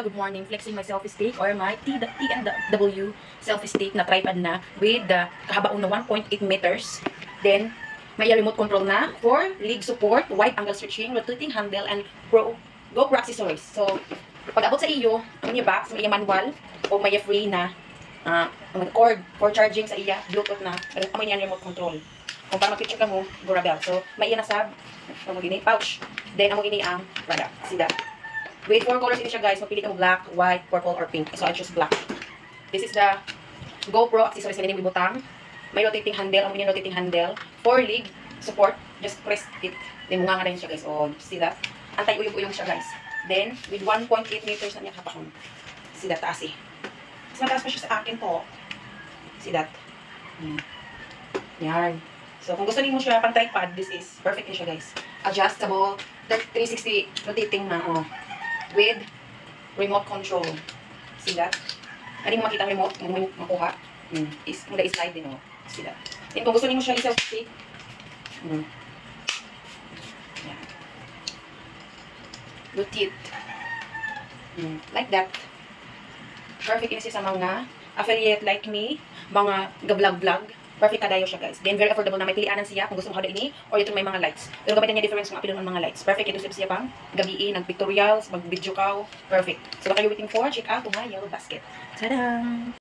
Good morning. Flexing my selfie stick or my TNW selfie stick na tripod na with the kahabaon na 1.8 meters. Then, may remote control na for leg support, wide angle switching, rotating handle, and GoPro accessories. So, pag abot sa iyo, ang iya box, may manual o may free na cord for charging sa iya, Bluetooth na, may niyan remote control. Kung para mag-picture ka mo, Gorabel. So, may iya na sab, pouch. Then, amo ini ang product. See that? With 4 colors ini siya guys. Magpili ka mo black, white, purple, or pink. So I choose black. This is the GoPro accessories na may butang. May rotating handle. Ang rotating handle. 4 leg support. Just press it. Then munga nga rin siya guys. Oh, see that? Antay-uyog-uyog siya guys. Then with 1.8 meters na niya kapakon. See that? Taas eh. Mas mataas pa siya sa akin po. See that? Yan. So kung gusto niyo siya pang tripod, this is perfect niya siya guys. Adjustable. 360 rotating na. Oh. With remote control. See that? Hindi mo makita ang remote, hindi mo makuha. Is slide din, oh. See that? Then kung gusto niyo siya i-selfie, yan. Rotate. Like that. Perfect ini sa mga affiliate like me, mga ga-vlog-vlog. Perfect kadayo siya guys. Then very affordable na may pilianan siya kung gusto mo hado ini or ito may mga lights. Pero gamitin niya difference ng apil ng mga lights. Perfect ito siya pang gabi, nag-pictorials, mag-video ka. Perfect. So what are you waiting for? Check out my yellow basket. Tada!